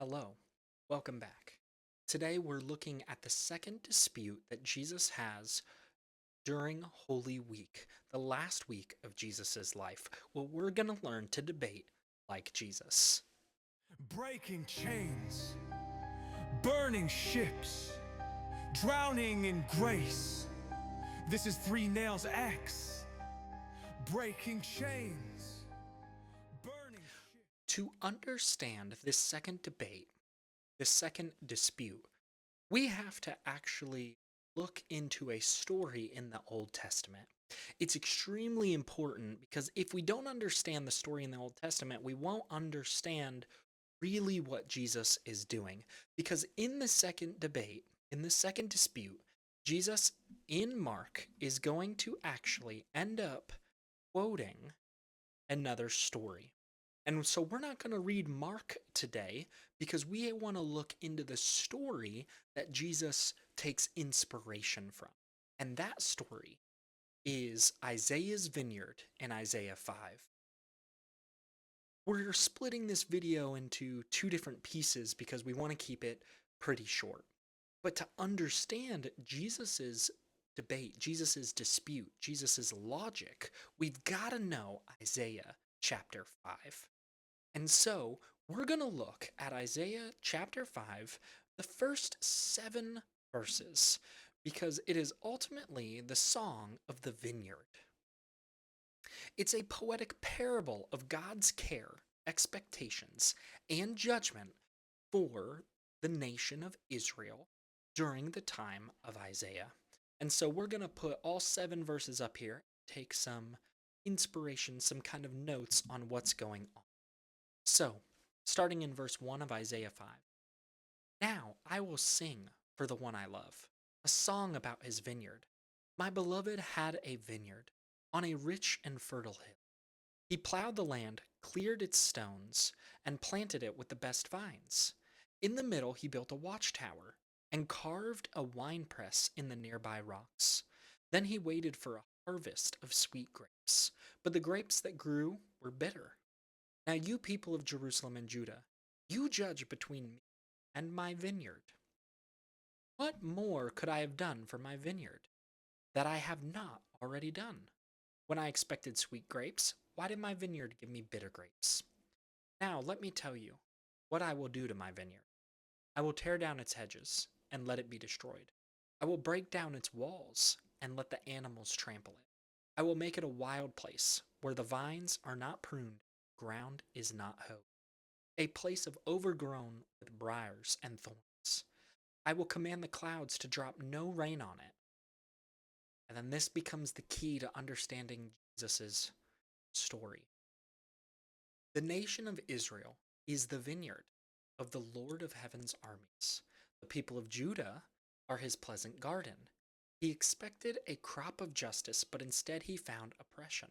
Hello, welcome back. Today we're looking at the second dispute that Jesus has during Holy Week, the last week of Jesus' life. Well, we're going to learn to debate like Jesus. Breaking chains, burning ships, drowning in grace. This is Three Nails X. Breaking chains, burning ships. To understand this second debate, this second dispute, we have to actually look into a story in the Old Testament. It's extremely important because if we don't understand the story in the Old Testament, we won't understand really what Jesus is doing. Because in the second debate, in the second dispute, Jesus in Mark is going to actually end up quoting another story. And so we're not going to read Mark today because we want to look into the story that Jesus takes inspiration from. And that story is Isaiah's Vineyard in Isaiah 5. We're splitting this video into two different pieces because we want to keep it pretty short. But to understand Jesus's debate, Jesus's dispute, Jesus's logic, we've got to know Isaiah chapter 5. And so we're going to look at Isaiah chapter 5, the first 7 verses, because it is ultimately the song of the vineyard. It's a poetic parable of God's care, expectations, and judgment for the nation of Israel during the time of Isaiah. And so we're going to put all 7 verses up here, take some inspiration, some kind of notes on what's going on. So, starting in verse 1 of Isaiah 5. Now I will sing for the one I love, a song about his vineyard. My beloved had a vineyard on a rich and fertile hill. He plowed the land, cleared its stones, and planted it with the best vines. In the middle he built a watchtower and carved a winepress in the nearby rocks. Then he waited for a harvest of sweet grapes, but the grapes that grew were bitter. Now, you people of Jerusalem and Judah, you judge between me and my vineyard. What more could I have done for my vineyard that I have not already done? When I expected sweet grapes, why did my vineyard give me bitter grapes? Now, let me tell you what I will do to my vineyard. I will tear down its hedges and let it be destroyed. I will break down its walls and let the animals trample it. I will make it a wild place where the vines are not pruned, ground is not hoed, a place of overgrown with briars and thorns. I will command the clouds to drop no rain on it. And then this becomes the key to understanding Jesus' story. The nation of Israel is the vineyard of the Lord of heaven's armies. The people of Judah are his pleasant garden. He expected a crop of justice, but instead he found oppression.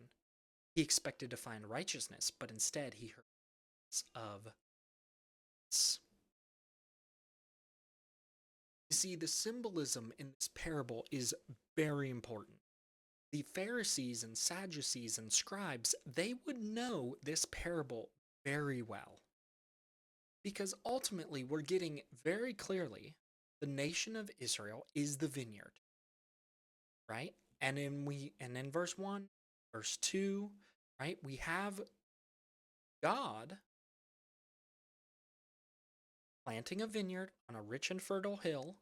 He expected to find righteousness, but instead he heard of violence. You see, the symbolism in this parable is very important. The Pharisees and Sadducees and scribes, they would know this parable very well. Because ultimately, we're getting very clearly the nation of Israel is the vineyard, right? And in verse 1, verse 2, right, we have God planting a vineyard on a rich and fertile hill.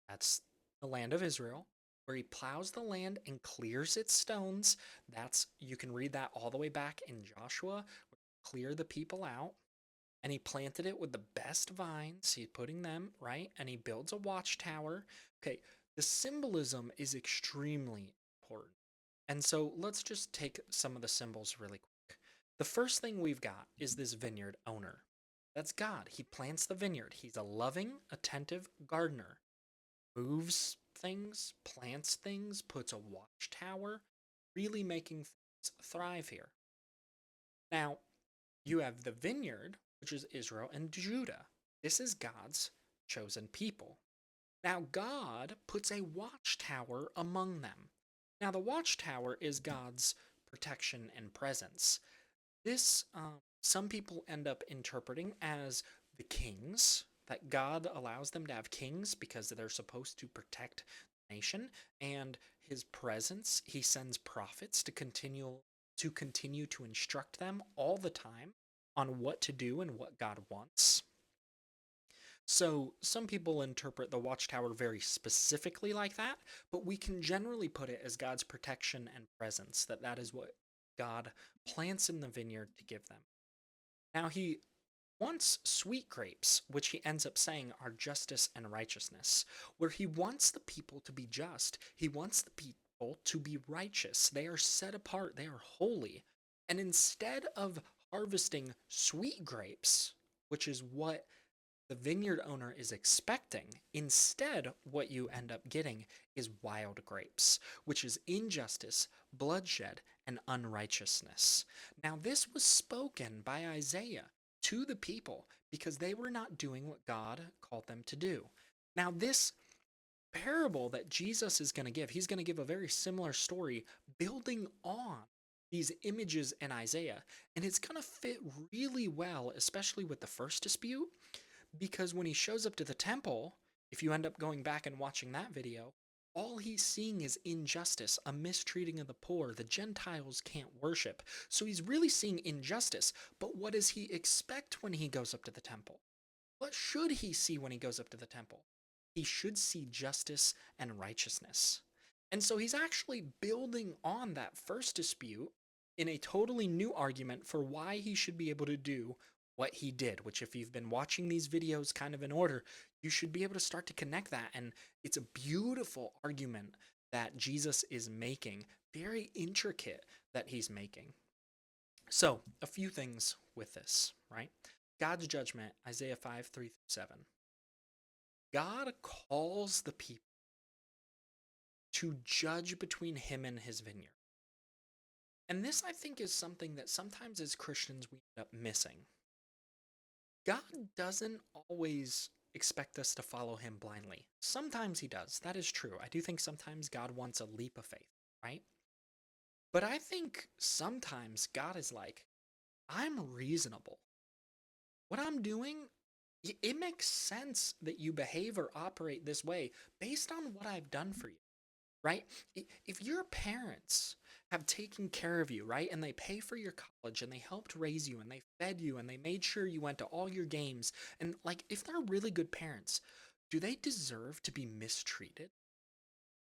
That's the land of Israel, where he plows the land and clears its stones. That's, you can read that all the way back in Joshua, clear the people out. And he planted it with the best vines. He's putting them, right? And he builds a watchtower. Okay, the symbolism is extremely important. And so let's just take some of the symbols really quick. The first thing we've got is this vineyard owner. That's God. He plants the vineyard. He's a loving, attentive gardener. Moves things, plants things, puts a watchtower, really making things thrive here. Now, you have the vineyard, which is Israel and Judah. This is God's chosen people. Now, God puts a watchtower among them. Now, the watchtower is God's protection and presence. This, some people end up interpreting as the kings, that God allows them to have kings because they're supposed to protect the nation, and his presence, he sends prophets to continue to instruct them all the time on what to do and what God wants. So some people interpret the watchtower very specifically like that, but we can generally put it as God's protection and presence, that is what God plants in the vineyard to give them. Now he wants sweet grapes, which he ends up saying are justice and righteousness, where he wants the people to be just. He wants the people to be righteous. They are set apart, they are holy. And instead of harvesting sweet grapes, which is what the vineyard owner is expecting, instead, what you end up getting is wild grapes, which is injustice, bloodshed, and unrighteousness. Now, this was spoken by Isaiah to the people because they were not doing what God called them to do. Now, this parable that Jesus is going to give, he's going to give a very similar story building on these images in Isaiah, and it's going to fit really well, especially with the first dispute, because when he shows up to the temple, if you end up going back and watching that video, all he's seeing is injustice, a mistreating of the poor. The Gentiles can't worship. So he's really seeing injustice. But what does he expect when he goes up to the temple? What should he see when he goes up to the temple? He should see justice and righteousness. And so he's actually building on that first dispute in a totally new argument for why he should be able to do what he did, which if you've been watching these videos kind of in order, you should be able to start to connect that. And it's a beautiful argument that Jesus is making, very intricate that he's making. So, a few things with this, right? God's judgment, Isaiah 5, 3 through 7. God calls the people to judge between him and his vineyard. And this, I think, is something that sometimes as Christians we end up missing. God doesn't always expect us to follow him blindly. Sometimes he does. That is true. I do think sometimes God wants a leap of faith, right? But I think sometimes God is like, I'm reasonable. What I'm doing, it makes sense that you behave or operate this way based on what I've done for you, right? If your parents have taken care of you, right, and they pay for your college and they helped raise you and they fed you and they made sure you went to all your games, and like if they're really good parents, do they deserve to be mistreated?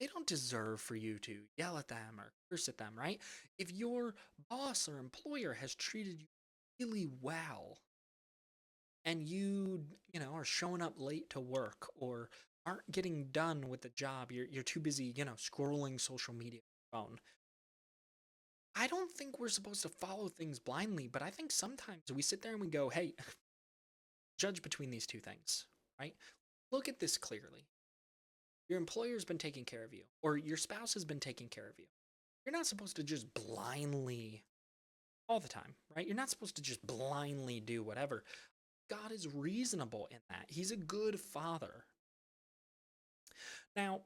They don't deserve for you to yell at them or curse at them, right? If your boss or employer has treated you really well, and you know, are showing up late to work or aren't getting done with the job, you're too busy, scrolling social media on your phone. I don't think we're supposed to follow things blindly, but I think sometimes we sit there and we go, hey, judge between these two things, right? Look at this clearly. Your employer's been taking care of you, or your spouse has been taking care of you. You're not supposed to just blindly, all the time, right? You're not supposed to just blindly do whatever. God is reasonable in that. He's a good father. Now,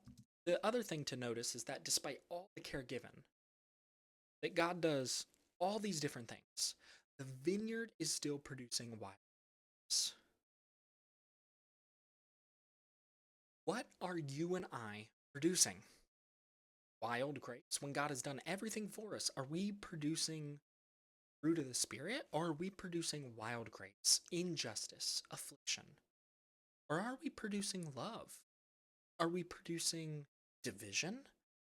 the other thing to notice is that despite all the care given, that God does all these different things, the vineyard is still producing wild grapes. What are you and I producing? Wild grapes. When God has done everything for us, are we producing fruit of the Spirit, or are we producing wild grapes, injustice, affliction? Or are we producing love? Are we producing division?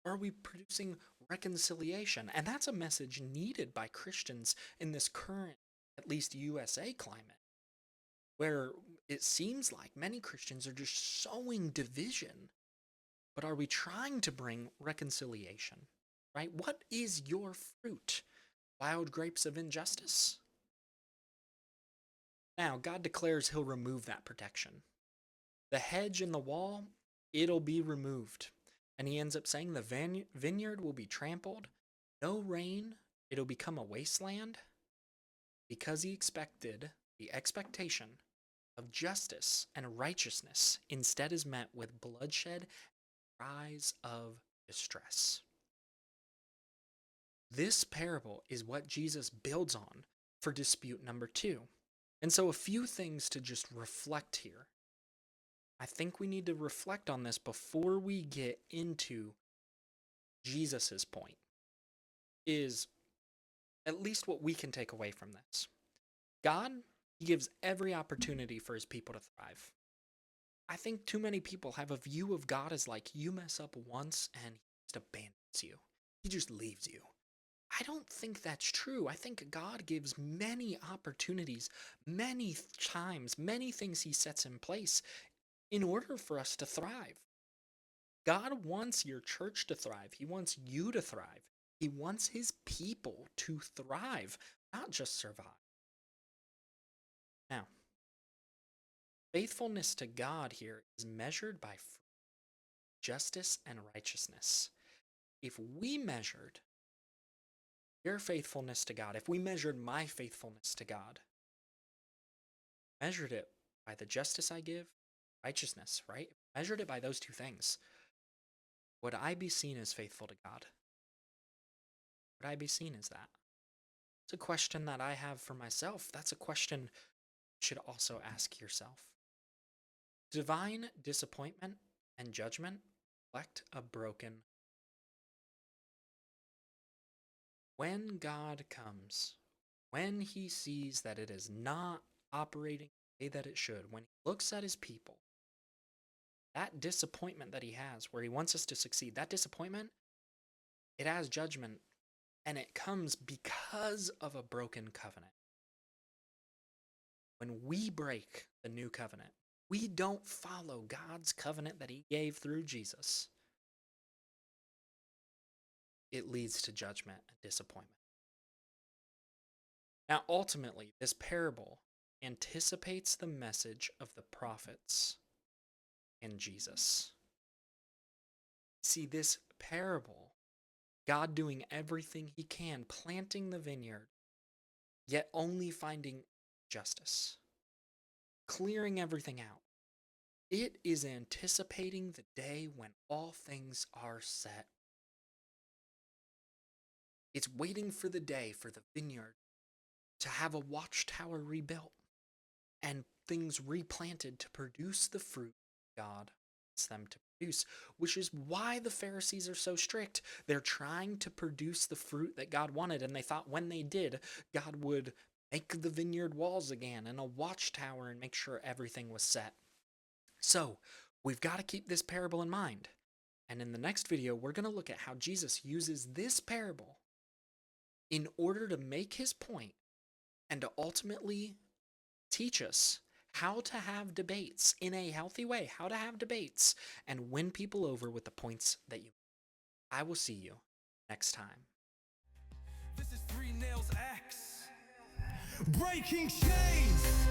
Or are we producing reconciliation? And that's a message needed by Christians in this current, at least USA climate, where it seems like many Christians are just sowing division. But are we trying to bring reconciliation? Right? What is your fruit? Wild grapes of injustice? Now, God declares he'll remove that protection. The hedge and the wall, it'll be removed. And he ends up saying the vineyard will be trampled, no rain, it'll become a wasteland, because he expected the expectation of justice and righteousness instead is met with bloodshed and cries of distress. This parable is what Jesus builds on for dispute number 2. And so, a few things to just reflect here. I think we need to reflect on this before we get into Jesus's point, is at least what we can take away from this. God, he gives every opportunity for his people to thrive. I think too many people have a view of God as like, you mess up once and he just abandons you. He just leaves you. I don't think that's true. I think God gives many opportunities, many times, many things he sets in place in order for us to thrive. God wants your church to thrive. He wants you to thrive. He wants his people to thrive, not just survive. Now, faithfulness to God here is measured by justice and righteousness. If we measured your faithfulness to God, if we measured my faithfulness to God, measured it by the justice I give, righteousness, right? Measured it by those two things, would I be seen as faithful to God? Would I be seen as that? It's a question that I have for myself. That's a question you should also ask yourself. Divine disappointment and judgment reflect a broken. When God comes, when he sees that it is not operating the way that it should, when he looks at his people, that disappointment that he has, where he wants us to succeed, that disappointment, it has judgment, and it comes because of a broken covenant. When we break the new covenant, we don't follow God's covenant that he gave through Jesus, it leads to judgment and disappointment. Now, ultimately, this parable anticipates the message of the prophets and Jesus. See, this parable, God doing everything he can, planting the vineyard, yet only finding justice, clearing everything out. It is anticipating the day when all things are set. It's waiting for the day for the vineyard to have a watchtower rebuilt and things replanted to produce the fruit God wants them to produce, which is why the Pharisees are so strict. They're trying to produce the fruit that God wanted, and they thought when they did, God would make the vineyard walls again and a watchtower and make sure everything was set. So, we've got to keep this parable in mind. And in the next video, we're going to look at how Jesus uses this parable in order to make his point and to ultimately teach us how to have debates in a healthy way, how to have debates and win people over with the points that you make. I will see you next time. This is 3 Nails X. Breaking chains.